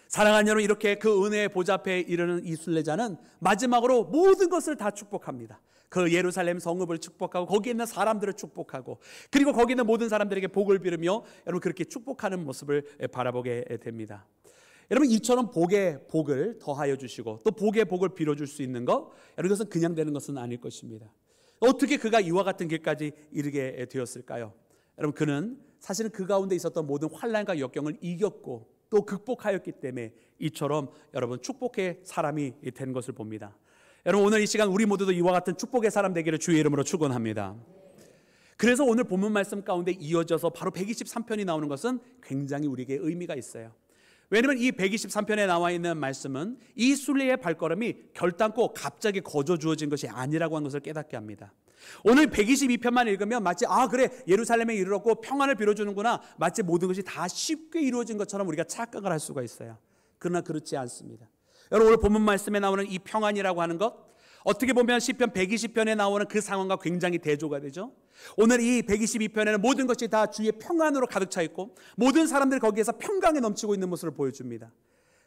사랑하는 여러분, 이렇게 그 은혜의 보좌 앞에 이르는 이 순례자는 마지막으로 모든 것을 다 축복합니다. 그 예루살렘 성읍을 축복하고 거기에 있는 사람들을 축복하고 그리고 거기 있는 모든 사람들에게 복을 비르며 여러분 그렇게 축복하는 모습을 바라보게 됩니다. 여러분 이처럼 복의 복을 더하여 주시고 또 복의 복을 빌어줄 수 있는 것, 여러분 이것은 그냥 되는 것은 아닐 것입니다. 어떻게 그가 이와 같은 길까지 이르게 되었을까요? 여러분 그는 사실은 그 가운데 있었던 모든 환난과 역경을 이겼고 또 극복하였기 때문에 이처럼 여러분 축복의 사람이 된 것을 봅니다. 여러분 오늘 이 시간 우리 모두도 이와 같은 축복의 사람 되기를 주의 이름으로 축원합니다. 그래서 오늘 본문 말씀 가운데 이어져서 바로 123편이 나오는 것은 굉장히 우리에게 의미가 있어요. 왜냐하면 이 123편에 나와 있는 말씀은 이 순례의 발걸음이 결단코 갑자기 거저 주어진 것이 아니라고 하는 것을 깨닫게 합니다. 오늘 122편만 읽으면 마치 그래 예루살렘에 이르렀고 평안을 빌어주는구나, 마치 모든 것이 다 쉽게 이루어진 것처럼 우리가 착각을 할 수가 있어요. 그러나 그렇지 않습니다. 여러분 오늘 본문 말씀에 나오는 이 평안이라고 하는 것, 어떻게 보면 시편 120편에 나오는 그 상황과 굉장히 대조가 되죠. 오늘 이 122편에는 모든 것이 다 주의 평안으로 가득 차 있고 모든 사람들이 거기에서 평강에 넘치고 있는 모습을 보여줍니다.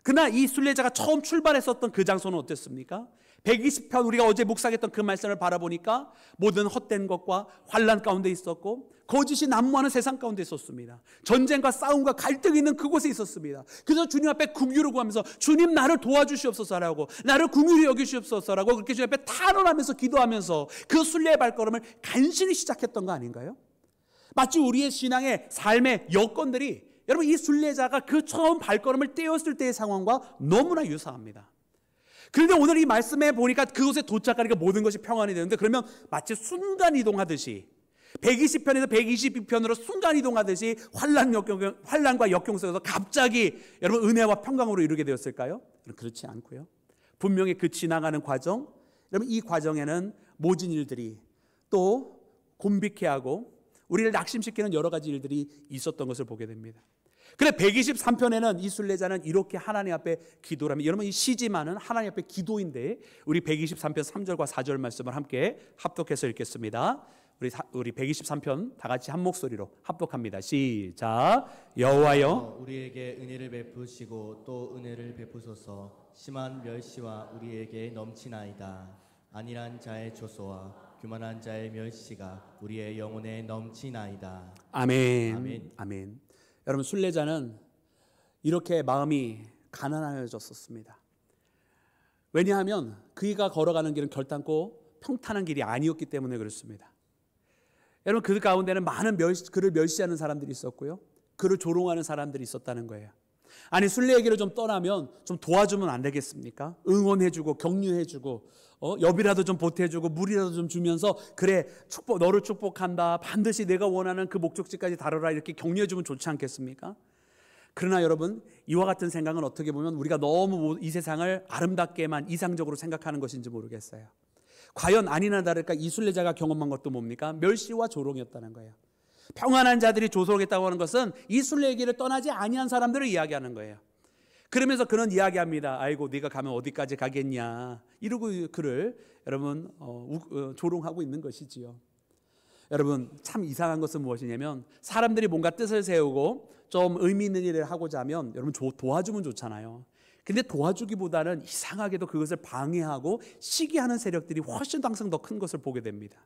그러나 이 순례자가 처음 출발했었던 그 장소는 어땠습니까? 120편 우리가 어제 묵상했던 그 말씀을 바라보니까 모든 헛된 것과 환난 가운데 있었고 거짓이 난무하는 세상 가운데 있었습니다. 전쟁과 싸움과 갈등이 있는 그곳에 있었습니다. 그래서 주님 앞에 긍휼을 구하면서 주님 나를 도와주시옵소서라고, 나를 긍휼히 여기시옵소서라고 그렇게 주님 앞에 탄원하면서 기도하면서 그 순례의 발걸음을 간신히 시작했던 거 아닌가요? 마치 우리의 신앙의 삶의 여건들이 여러분 이 순례자가 그 처음 발걸음을 떼었을 때의 상황과 너무나 유사합니다. 그런데 오늘 이 말씀에 보니까 그곳에 도착하니까 모든 것이 평안이 되는데, 그러면 마치 순간이동하듯이 120편에서 122편으로 순간이동하듯이 환난과 역경 속에서 갑자기 여러분 은혜와 평강으로 이루게 되었을까요? 그렇지 않고요. 분명히 그 지나가는 과정, 여러분 이 과정에는 모진 일들이 또 곤비케 하고 우리를 낙심시키는 여러 가지 일들이 있었던 것을 보게 됩니다. 그래 123편에는 이 순례자는 이렇게 하나님 앞에 기도를 합니다. 여러분 이 시지만은 하나님 앞에 기도인데 우리 123편 3절과 4절 말씀을 함께 합독해서 읽겠습니다. 우리 123편 다 같이 한 목소리로 합독합니다. 시작. 여호와여 우리에게 은혜를 베푸시고 또 은혜를 베푸소서. 심한 멸시와 우리에게 넘치나이다. 안일한 자의 조소와 교만한 자의 멸시가 우리의 영혼에 넘치나이다. 아멘. 아멘. 아멘. 여러분 순례자는 이렇게 마음이 가난해졌었습니다. 왜냐하면 그가 걸어가는 길은 결단코 평탄한 길이 아니었기 때문에 그렇습니다. 여러분 그 가운데는 많은 그를 멸시하는 사람들이 있었고요, 그를 조롱하는 사람들이 있었다는 거예요. 아니 순례의 좀 떠나면 좀 도와주면 안 되겠습니까? 응원해주고 격려해주고 엽이라도 좀 보태주고 물이라도 좀 주면서 그래 너를 축복한다, 반드시 내가 원하는 그 목적지까지 다뤄라, 이렇게 격려해주면 좋지 않겠습니까? 그러나 여러분 이와 같은 생각은 어떻게 보면 우리가 너무 이 세상을 아름답게만 이상적으로 생각하는 것인지 모르겠어요. 과연 아니나 다를까 이 순례자가 경험한 것도 뭡니까? 멸시와 조롱이었다는 거예요. 평안한 자들이 조롱했다고 하는 것은 이 순례의 길을 떠나지 아니한 사람들을 이야기하는 거예요. 그러면서 그는 이야기합니다. 아이고 네가 가면 어디까지 가겠냐, 이러고 그를 여러분 조롱하고 있는 것이지요. 여러분 참 이상한 것은 무엇이냐면 사람들이 뭔가 뜻을 세우고 좀 의미 있는 일을 하고자 하면 여러분 도와주면 좋잖아요. 근데 도와주기보다는 이상하게도 그것을 방해하고 시기하는 세력들이 훨씬 항상 더 큰 것을 보게 됩니다.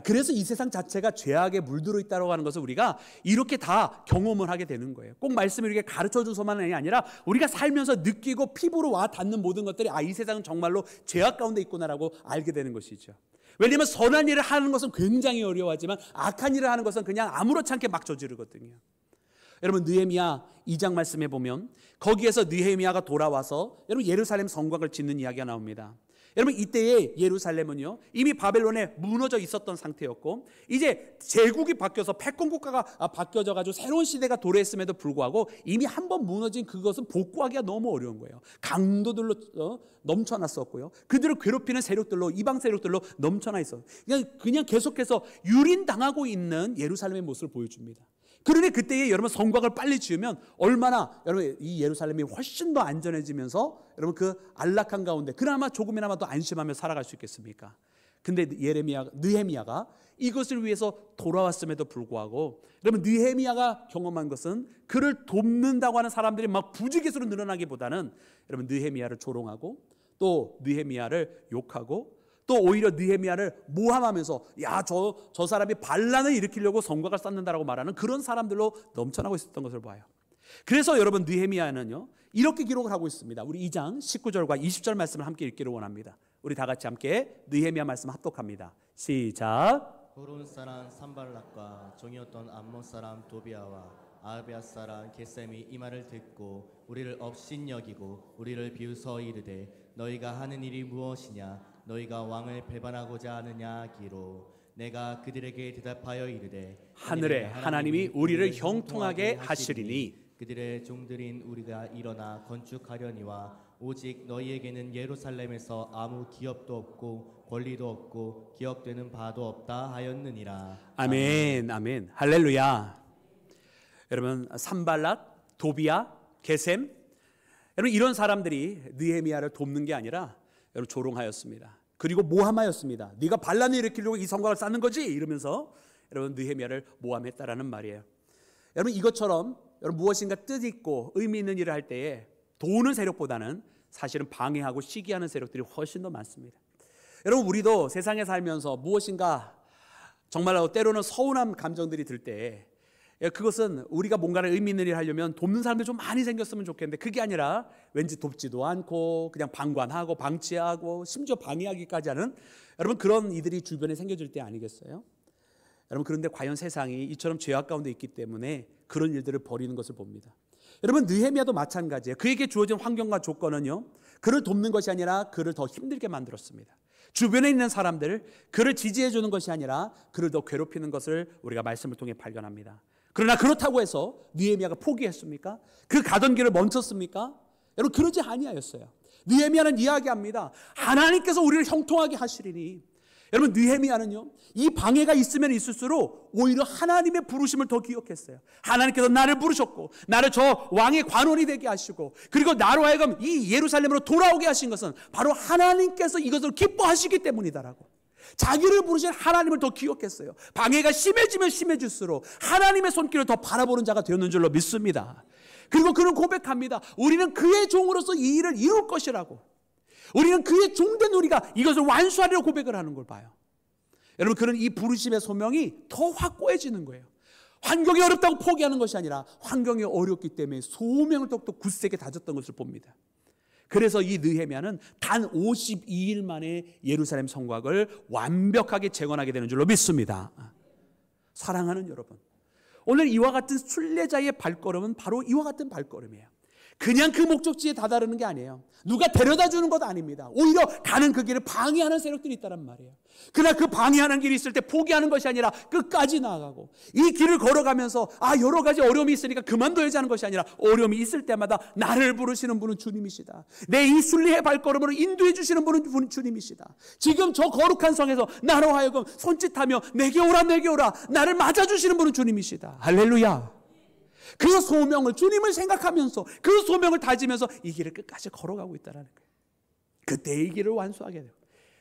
그래서 이 세상 자체가 죄악에 물들어 있다고 하는 것을 우리가 이렇게 다 경험을 하게 되는 거예요. 꼭 말씀을 이렇게 가르쳐 줘서만이 아니라 우리가 살면서 느끼고 피부로 와 닿는 모든 것들이 이 세상은 정말로 죄악 가운데 있구나라고 알게 되는 것이죠. 왜냐하면 선한 일을 하는 것은 굉장히 어려워하지만 악한 일을 하는 것은 그냥 아무렇지 않게 막 저지르거든요. 여러분 느헤미야 2장 말씀해 보면 거기에서 느헤미야가 돌아와서 여러분 예루살렘 성곽을 짓는 이야기가 나옵니다. 여러분 이때의 예루살렘은요 이미 바벨론에 무너져 있었던 상태였고 이제 제국이 바뀌어서 패권 국가가 바뀌어져 가지고 새로운 시대가 도래했음에도 불구하고 이미 한번 무너진 그것은 복구하기가 너무 어려운 거예요. 강도들로 넘쳐났었고요, 그들을 괴롭히는 세력들로, 이방 세력들로 넘쳐나 있어. 그냥 계속해서 유린당하고 있는 예루살렘의 모습을 보여줍니다. 그러니 그때에 여러분 성곽을 빨리 지으면 얼마나 여러분 이 예루살렘이 훨씬 더 안전해지면서 여러분 그 안락한 가운데 그나마 조금이나마 더 안심하며 살아갈 수 있겠습니까? 근데 느헤미야가 이것을 위해서 돌아왔음에도 불구하고 여러분 느헤미야가 경험한 것은 그를 돕는다고 하는 사람들이 막 부지기수로 늘어나기보다는 여러분 느헤미야를 조롱하고 또 느헤미야를 욕하고 또 오히려 느헤미야를 모함하면서 야 저 사람이 반란을 일으키려고 성곽을 쌓는다라고 말하는 그런 사람들로 넘쳐나고 있었던 것을 봐요. 그래서 여러분 느헤미야는요 이렇게 기록을 하고 있습니다. 우리 2장 19절과 20절 말씀을 함께 읽기를 원합니다. 우리 다 같이 함께 느헤미야 말씀 합독합니다. 시작. 호론 사람 산발락과 종이었던 암몬 사람 도비아와 아하비아 사람 게셈이 이 말을 듣고 우리를 업신여기고 우리를 비웃어 이르되 너희가 하는 일이 무엇이냐, 너희가 왕을 배반하고자 하느냐 하기로 내가 그들에게 대답하여 이르되 하늘의 하나님이 우리를 형통하게 하시리니 그들의 종들인 우리가 일어나 건축하려니와 오직 너희에게는 예루살렘에서 아무 기업도 없고 권리도 없고 기억되는 바도 없다 하였느니라. 아멘. 아멘. 할렐루야. 여러분 산발락, 도비야, 게셈, 여러분 이런 사람들이 느헤미야를 돕는 게 아니라 여러분 조롱하였습니다. 그리고 모함하였습니다. 네가 반란을 일으키려고 이 성곽을 쌓는 거지? 이러면서 여러분 느헤미야를 모함했다라는 말이에요. 여러분 이것처럼 여러분 무엇인가 뜻있고 의미 있는 일을 할 때에 도우는 세력보다는 사실은 방해하고 시기하는 세력들이 훨씬 더 많습니다. 여러분 우리도 세상에 살면서 무엇인가 정말로 때로는 서운한 감정들이 들 때 그것은 우리가 뭔가를 의미 있는 일을 하려면 돕는 사람들이 좀 많이 생겼으면 좋겠는데 그게 아니라 왠지 돕지도 않고 그냥 방관하고 방치하고 심지어 방해하기까지 하는 여러분 그런 이들이 주변에 생겨질 때 아니겠어요? 여러분 그런데 과연 세상이 이처럼 죄악 가운데 있기 때문에 그런 일들을 벌이는 것을 봅니다. 여러분 느헤미야도 마찬가지예요. 그에게 주어진 환경과 조건은요 그를 돕는 것이 아니라 그를 더 힘들게 만들었습니다. 주변에 있는 사람들 그를 지지해 주는 것이 아니라 그를 더 괴롭히는 것을 우리가 말씀을 통해 발견합니다. 그러나 그렇다고 해서 느헤미야가 포기했습니까? 그 가던 길을 멈췄습니까? 여러분 그러지 아니하였어요. 느헤미야는 이야기합니다. 하나님께서 우리를 형통하게 하시리니 여러분 느헤미야는요, 이 방해가 있으면 있을수록 오히려 하나님의 부르심을 더 기억했어요. 하나님께서 나를 부르셨고 나를 저 왕의 관원이 되게 하시고 그리고 나로 하여금 이 예루살렘으로 돌아오게 하신 것은 바로 하나님께서 이것을 기뻐하시기 때문이다라고 자기를 부르신 하나님을 더 기억했어요. 방해가 심해지면 심해질수록 하나님의 손길을 더 바라보는 자가 되었는 줄로 믿습니다. 그리고 그는 고백합니다. 우리는 그의 종으로서 이 일을 이룰 것이라고. 우리는 그의 종된 우리가 이것을 완수하리라고 고백을 하는 걸 봐요. 여러분, 그는 이 부르심의 소명이 더 확고해지는 거예요. 환경이 어렵다고 포기하는 것이 아니라 환경이 어렵기 때문에 소명을 더욱더 굳세게 다졌던 것을 봅니다. 그래서 이 느헤미야는 단 52일 만에 예루살렘 성곽을 완벽하게 재건하게 되는 줄로 믿습니다. 사랑하는 여러분, 오늘 이와 같은 순례자의 발걸음은 바로 이와 같은 발걸음이에요. 그냥 그 목적지에 다다르는 게 아니에요. 누가 데려다 주는 것도 아닙니다. 오히려 가는 그 길을 방해하는 세력들이 있다는 말이에요. 그러나 그 방해하는 길이 있을 때 포기하는 것이 아니라 끝까지 나아가고 이 길을 걸어가면서 여러 가지 어려움이 있으니까 그만둬야지 하는 것이 아니라 어려움이 있을 때마다 나를 부르시는 분은 주님이시다. 내 이 순례의 발걸음으로 인도해 주시는 분은 주님이시다. 지금 저 거룩한 성에서 나로 하여금 손짓하며 내게 오라 내게 오라 나를 맞아주시는 분은 주님이시다. 할렐루야. 그 소명을 주님을 생각하면서 그 소명을 다지면서 이 길을 끝까지 걸어가고 있다는 거예요. 그때 이 길을 완수하게 되고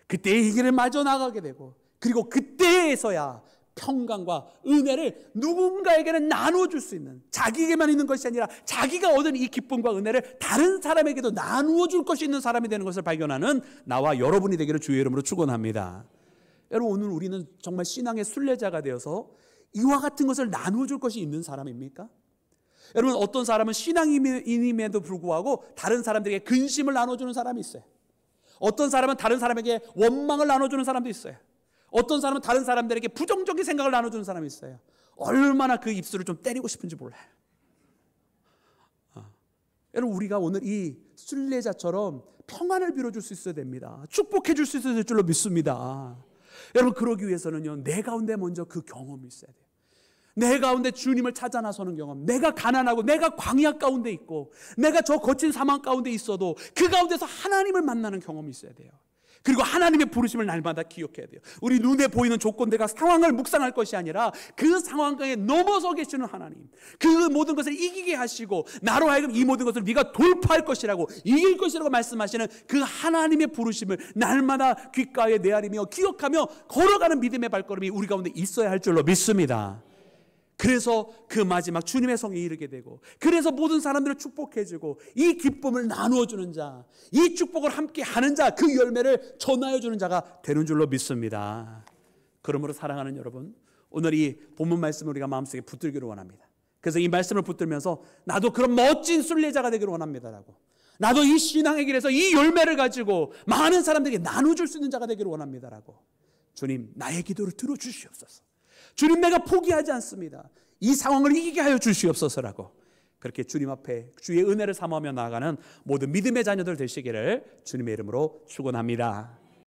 그때 이 길을 마저 나가게 되고 그리고 그때에서야 평강과 은혜를 누군가에게는 나누어줄 수 있는, 자기에게만 있는 것이 아니라 자기가 얻은 이 기쁨과 은혜를 다른 사람에게도 나누어줄 것이 있는 사람이 되는 것을 발견하는 나와 여러분이 되기를 주의 이름으로 축원합니다. 여러분, 오늘 우리는 정말 신앙의 순례자가 되어서 이와 같은 것을 나누어줄 것이 있는 사람입니까? 여러분, 어떤 사람은 신앙인임에도 불구하고 다른 사람들에게 근심을 나눠주는 사람이 있어요. 어떤 사람은 다른 사람에게 원망을 나눠주는 사람도 있어요. 어떤 사람은 다른 사람들에게 부정적인 생각을 나눠주는 사람이 있어요. 얼마나 그 입술을 좀 때리고 싶은지 몰라요. 여러분, 우리가 오늘 이 순례자처럼 평안을 빌어줄 수 있어야 됩니다. 축복해 줄 수 있을 줄로 믿습니다. 여러분, 그러기 위해서는요, 내 가운데 먼저 그 경험이 있어야 돼요. 내 가운데 주님을 찾아 나서는 경험, 내가 가난하고 내가 광야 가운데 있고 내가 저 거친 사망 가운데 있어도 그 가운데서 하나님을 만나는 경험이 있어야 돼요. 그리고 하나님의 부르심을 날마다 기억해야 돼요. 우리 눈에 보이는 조건들과 상황을 묵상할 것이 아니라 그 상황에 넘어서 계시는 하나님, 그 모든 것을 이기게 하시고 나로 하여금 이 모든 것을 네가 돌파할 것이라고, 이길 것이라고 말씀하시는 그 하나님의 부르심을 날마다 귓가에 내아리며 기억하며 걸어가는 믿음의 발걸음이 우리 가운데 있어야 할 줄로 믿습니다. 그래서 그 마지막 주님의 성에 이르게 되고, 그래서 모든 사람들을 축복해주고 이 기쁨을 나누어주는 자, 이 축복을 함께 하는 자, 그 열매를 전하여주는 자가 되는 줄로 믿습니다. 그러므로 사랑하는 여러분, 오늘 이 본문 말씀을 우리가 마음속에 붙들기를 원합니다. 그래서 이 말씀을 붙들면서 나도 그런 멋진 순례자가 되기를 원합니다라고, 나도 이 신앙의 길에서 이 열매를 가지고 많은 사람들에게 나눠줄 수 있는 자가 되기를 원합니다라고, 주님 나의 기도를 들어주시옵소서. 주님, 내가 포기하지 않습니다. 이 상황을 이기게 하여 주시옵소서라고, 그렇게 주님 앞에 주의 은혜를 삼으며 나아가는 모든 믿음의 자녀들 되시기를 주님의 이름으로 축원합니다.